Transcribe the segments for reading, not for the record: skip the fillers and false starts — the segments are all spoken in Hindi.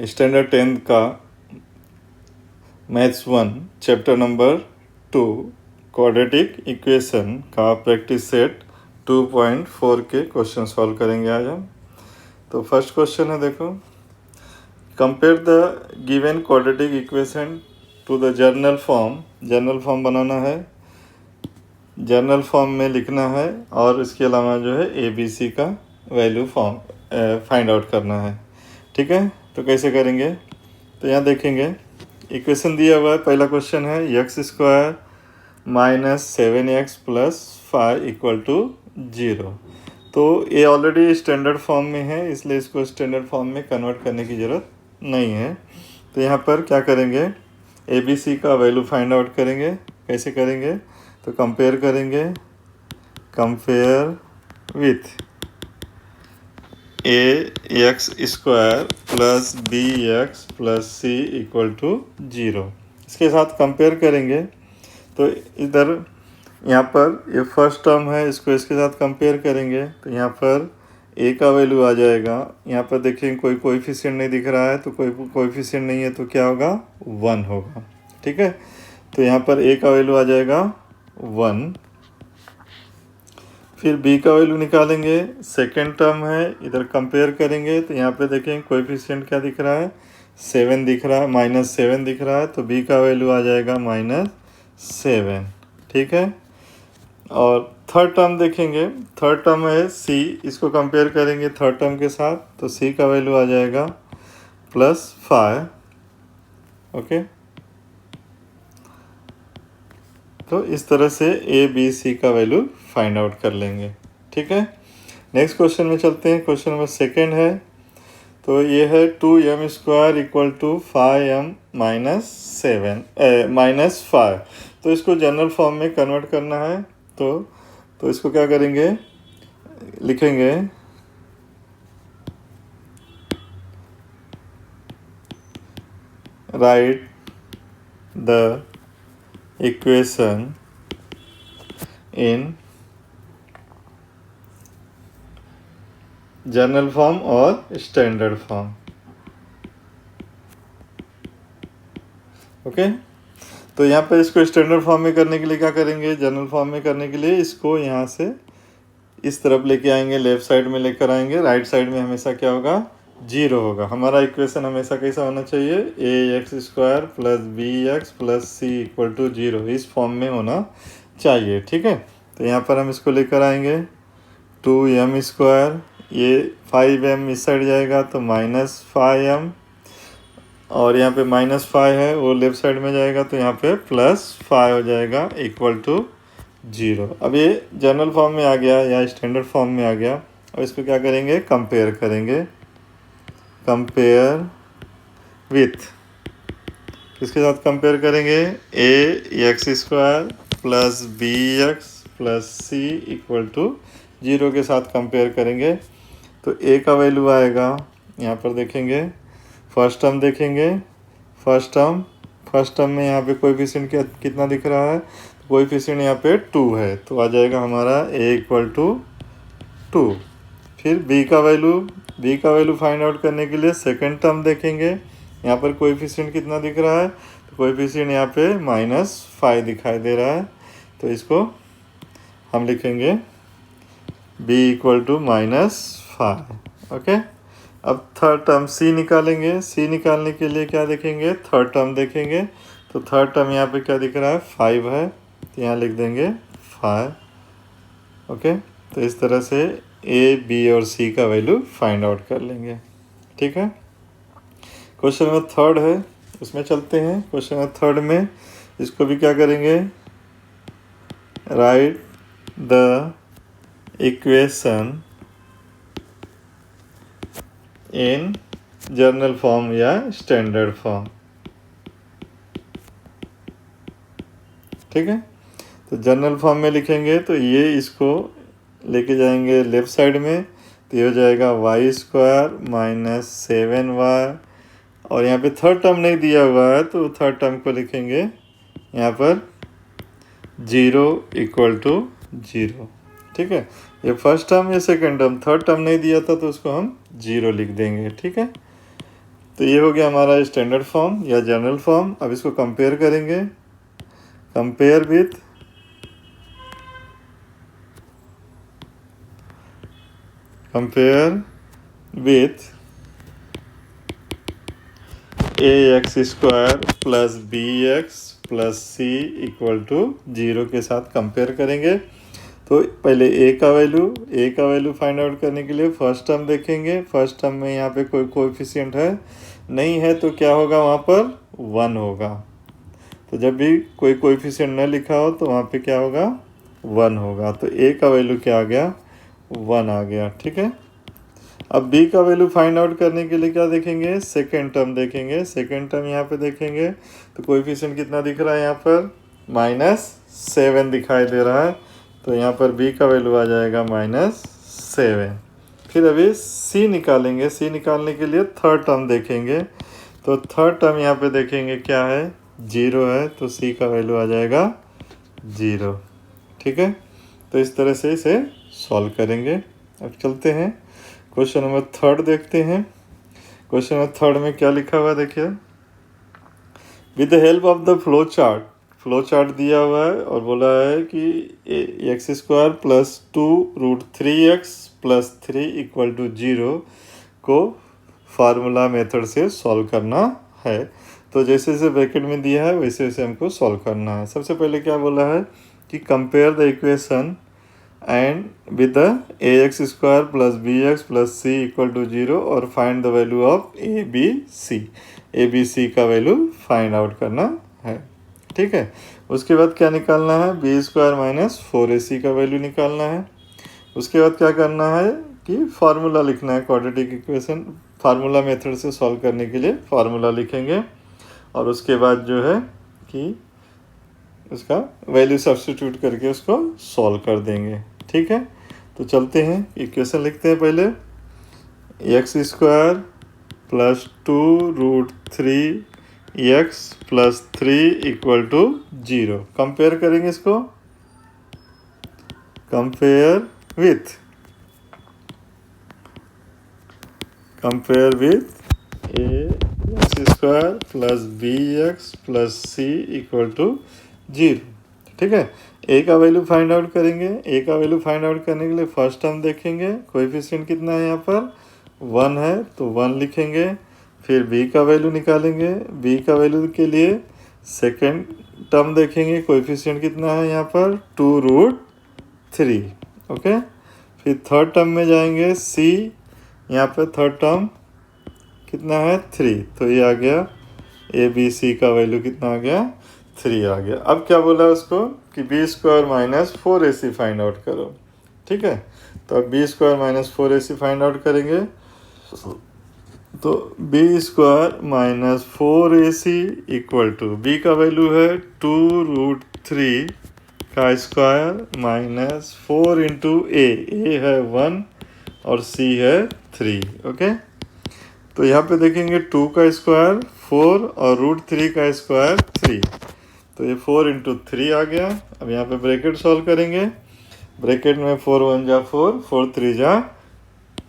स्टैंडर्ड 10 का maths 1 chapter number 2 quadratic equation का प्रैक्टिस सेट 2.4 के क्वेश्चन सॉल्व करेंगे आज हम। तो फर्स्ट क्वेश्चन है, देखो, compare the given quadratic equation to the general form. General form बनाना है, जर्नल फॉर्म में लिखना है और इसके अलावा जो है ABC का वैल्यू फॉर्म फाइंड आउट करना है। ठीक है, तो कैसे करेंगे? तो यहाँ देखेंगे, इक्वेशन दिया हुआ है। पहला क्वेश्चन है x² - 7x + 5 = 0। तो ये ऑलरेडी स्टैंडर्ड फॉर्म में है, इसलिए इसको स्टैंडर्ड फॉर्म में कन्वर्ट करने की ज़रूरत नहीं है। तो यहाँ पर क्या करेंगे, ABC का वैल्यू फाइंड आउट करेंगे। कैसे करेंगे? तो कंपेयर करेंगे, compare with ax² + bx + c = 0। इसके साथ कंपेयर करेंगे तो इधर यहाँ पर ये फर्स्ट टर्म है, इसको इसके साथ कंपेयर करेंगे तो यहाँ पर a का वैल्यू आ जाएगा। यहाँ पर देखेंगे कोई कोएफिशिएंट नहीं दिख रहा है, तो कोई कोएफिशिएंट नहीं है तो क्या होगा? 1 होगा। ठीक है, तो यहाँ पर a का वैल्यू आ जाएगा 1। फिर b का वैल्यू निकालेंगे, सेकेंड टर्म है, इधर कंपेयर करेंगे तो यहाँ पे देखें कोएफिशिएंट क्या दिख रहा है? 7 दिख रहा है, -7 दिख रहा है, तो b का वैल्यू आ जाएगा -7। ठीक है, और थर्ड टर्म देखेंगे, थर्ड टर्म है c, इसको कंपेयर करेंगे थर्ड टर्म के साथ, तो c का वैल्यू आ जाएगा +5। ओके, तो इस तरह से ABC का वैल्यू फाइंड आउट कर लेंगे। ठीक है, नेक्स्ट क्वेश्चन में चलते हैं। क्वेश्चन नंबर सेकेंड है, तो ये है 2m² = 5m - 5। तो इसको जनरल फॉर्म में कन्वर्ट करना है। तो इसको क्या करेंगे, लिखेंगे right the equation in general form और स्टैंडर्ड फॉर्म। ओके, तो यहाँ पर इसको स्टैंडर्ड फॉर्म में करने के लिए क्या करेंगे, जनरल फॉर्म में करने के लिए इसको यहाँ से इस तरफ लेके आएंगे, लेफ्ट साइड में लेकर आएंगे। राइट साइड में हमेशा क्या होगा? 0 होगा। हमारा इक्वेशन हमेशा कैसा होना चाहिए? ax² + bx + c = 0, इस फॉर्म में होना चाहिए। ठीक है, तो यहाँ पर हम इसको लेकर आएंगे 2m², ये 5m इस साइड जाएगा तो -5m, और यहाँ पे -5 है वो लेफ्ट साइड में जाएगा तो यहाँ पे +5 हो जाएगा = 0। अब ये जनरल फॉर्म में आ गया या स्टैंडर्ड फॉर्म में आ गया। अब इसको क्या करेंगे, कंपेयर करेंगे, कंपेयर विथ, किसके साथ कंपेयर करेंगे? ax² + bx + c = 0 के साथ कंपेयर करेंगे। तो a का वैल्यू आएगा, यहाँ पर देखेंगे फर्स्ट टर्म देखेंगे, फर्स्ट टर्म में यहाँ पे कोएफिशिएंट कितना दिख रहा है? कोएफिशिएंट यहाँ पे 2 है, तो आ जाएगा हमारा a = 2। फिर b का वैल्यू फाइंड आउट करने के लिए सेकंड टर्म देखेंगे, यहाँ पर कोएफिशिएंट कितना दिख रहा है? तो कोएफिशिएंट यहाँ पे -5 दिखाई दे रहा है, तो इसको हम लिखेंगे b = -5। ओके, अब थर्ड टर्म c निकालेंगे। c निकालने के लिए क्या देखेंगे? थर्ड टर्म देखेंगे, तो थर्ड टर्म यहाँ पे क्या दिख रहा है? 5 है, तो यहाँ लिख देंगे 5। ओके, तो इस तरह से a, b और c का वैल्यू फाइंड आउट कर लेंगे। ठीक है, क्वेश्चन नंबर थर्ड है, उसमें चलते हैं। क्वेश्चन नंबर थर्ड में इसको भी क्या करेंगे, right the equation in journal form या स्टैंडर्ड फॉर्म। ठीक है, तो जर्नल फॉर्म में लिखेंगे तो ये इसको लेके जाएंगे लेफ्ट साइड में, तो ये हो जाएगा y² - 7y, और यहाँ पे थर्ड टर्म नहीं दिया हुआ है तो थर्ड टर्म को लिखेंगे यहाँ पर 0 = 0। ठीक है, ये फर्स्ट टर्म या सेकेंड टर्म, थर्ड टर्म नहीं दिया था तो उसको हम 0 लिख देंगे। ठीक है, तो ये हो गया हमारा स्टैंडर्ड फॉर्म या जनरल फॉर्म। अब इसको कंपेयर करेंगे, compare with ax² plus bx plus c equal to 0 के साथ कंपेयर करेंगे। तो पहले a का वैल्यू फाइंड आउट करने के लिए फर्स्ट टर्म देखेंगे। फर्स्ट टर्म में यहाँ पे कोई कोएफिशिएंट है नहीं है तो क्या होगा, वहाँ पर 1 होगा। तो जब भी कोई कोएफिशिएंट न लिखा हो तो वहाँ पे क्या होगा, 1 होगा। तो a का वैल्यू क्या आ गया, 1 आ गया। ठीक है, अब b का वैल्यू फाइंड आउट करने के लिए क्या देखेंगे, सेकेंड टर्म देखेंगे। सेकेंड टर्म यहाँ पे देखेंगे तो कोएफिशिएंट कितना दिख रहा है, यहाँ पर -7 दिखाई दे रहा है। तो यहाँ पर b का वैल्यू आ जाएगा -7। फिर अभी c निकालेंगे। c निकालने के लिए थर्ड टर्म देखेंगे। तो थर्ड टर्म यहाँ पे देखेंगे क्या है, 0 है, तो c का वैल्यू आ जाएगा 0। ठीक है, तो इस तरह से इसे सॉल्व करेंगे। अब चलते हैं क्वेश्चन नंबर 3 देखते हैं। क्वेश्चन नंबर 3 में क्या लिखा हुआ है देखिए, with the help of the flow chart दिया हुआ है और बोला है कि x² plus 2√3x plus 3 equal to 0 को फार्मूला मेथड से सॉल्व करना है। तो जैसे जैसे ब्रैकेट में दिया है वैसे वैसे हमको सॉल्व करना है। सबसे पहले क्या बोला है कि compare the equation and with the ax² plus bx plus c equal to 0 और find the value of a b c का वैल्यू फाइंड आउट करना है। ठीक है, उसके बाद क्या निकालना है, b² माइनस 4ac का वैल्यू निकालना है। उसके बाद क्या करना है कि फार्मूला लिखना है, क्वाड्रेटिक इक्वेशन फार्मूला मेथड से सॉल्व करने के लिए फार्मूला लिखेंगे और उसके बाद जो है कि उसका वैल्यू सब्स्टिट्यूट करके उसको सॉल्व कर देंगे। ठीक है, तो चलते हैं इक्वेशन लिखते हैं। पहले x² plus 2√3x plus 3 equal to 0। Compare करेंगे इसको, compare with ax² plus bx plus c equal to 0। ठीक है, a का वैल्यू फाइंड आउट करेंगे। a का वैल्यू फाइंड आउट करने के लिए फर्स्ट टर्म देखेंगे, कोएफिशिएंट कितना है, यहाँ पर 1 है तो 1 लिखेंगे। फिर b का वैल्यू निकालेंगे। b का वैल्यू के लिए सेकेंड टर्म देखेंगे, कोएफिशिएंट कितना है यहाँ पर 2√3। ओके, फिर थर्ड टर्म में जाएंगे, c यहाँ पर थर्ड टर्म कितना है 3, तो ये आ गया a b c का वैल्यू कितना आ गया, 3 आ गया। अब क्या बोला उसको कि b² minus 4ac find out करो। ठीक है, तो अब b² minus 4ac find out करेंगे। तो b² minus 4ac equal to b का वैल्यू है 2√3 का स्क्वायर माइनस 4 इंटू a है 1 और c है 3। ओके, तो यहाँ पे देखेंगे 2 का स्क्वायर 4 और √3 का स्क्वायर 3, तो ये 4 इंटू 3 आ गया। अब यहाँ पे ब्रैकेट सॉल्व करेंगे। ब्रैकेट में 4 1 जा 4, 4 3 जा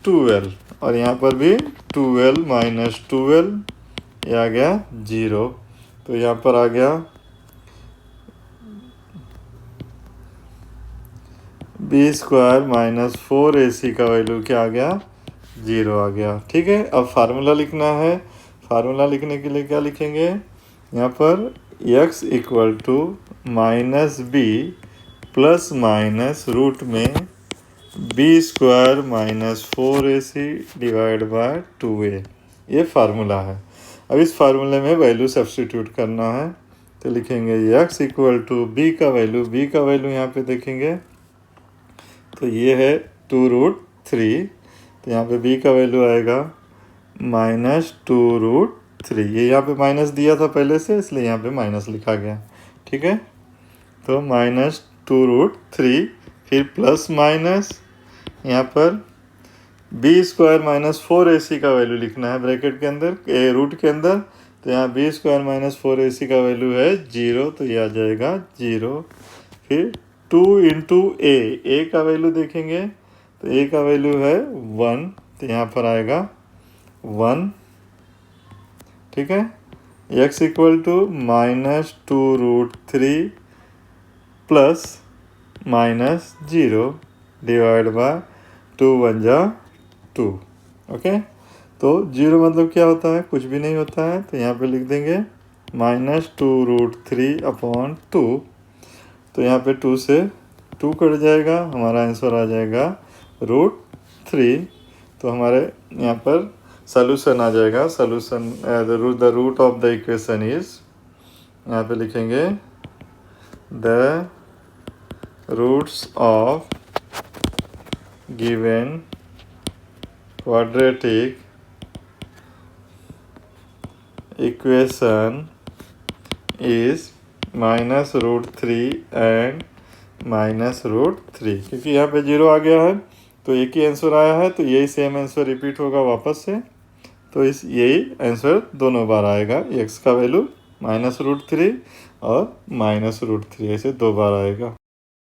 12 और यहाँ पर भी 12 माइनस 12 ये आ गया 0। तो यहाँ पर आ गया b² माइनस 4ac का वैल्यू क्या आ गया, 0 आ गया। ठीक है, अब फार्मूला लिखना है। फार्मूला लिखने के लिए क्या लिखेंगे, यहाँ पर x equal to -b plus minus root में b² minus 4ac divide by 2a, ये फार्मूला है। अब इस फार्मूले में वैल्यू सब्स्टिट्यूट करना है, तो लिखेंगे x इक्वल टू b का वैल्यू यहाँ पे देखेंगे तो ये है 2√3, तो यहाँ पे b का वैल्यू आएगा -2√3। ये यहाँ पे माइनस दिया था पहले से, इसलिए यहाँ पे माइनस लिखा गया। ठीक है, तो -2√3 फिर प्लस माइनस यहाँ पर b² माइनस 4ac का वैल्यू लिखना है ब्रैकेट के अंदर, रूट के अंदर। तो यहाँ b² माइनस 4ac का वैल्यू है 0, तो ये आ जाएगा 0। फिर 2 इंटू a का वैल्यू देखेंगे तो a का वैल्यू है 1, तो यहाँ पर आएगा 1, ठीक है। x equal to -2√3 plus -0 divide by 2 1 जा 2, ओके। तो 0 मतलब क्या होता है, कुछ भी नहीं होता है, तो यहाँ पे लिख देंगे -2√3/2। तो यहाँ पे 2 से 2 कट जाएगा, हमारा आंसर आ जाएगा √3। तो हमारे यहाँ पर सॉल्यूशन आ जाएगा। Solution the root of the equation is, यहाँ पे लिखेंगे the roots of given quadratic equation is -√3 and -√3, क्योंकि यहाँ पे 0 आ गया है तो एक ही आंसर आया है, तो यही सेम आंसर रिपीट होगा वापस से। तो यही आंसर दोनों बार आएगा, x का वैल्यू -√3 और -√3 ऐसे 2 बार आएगा।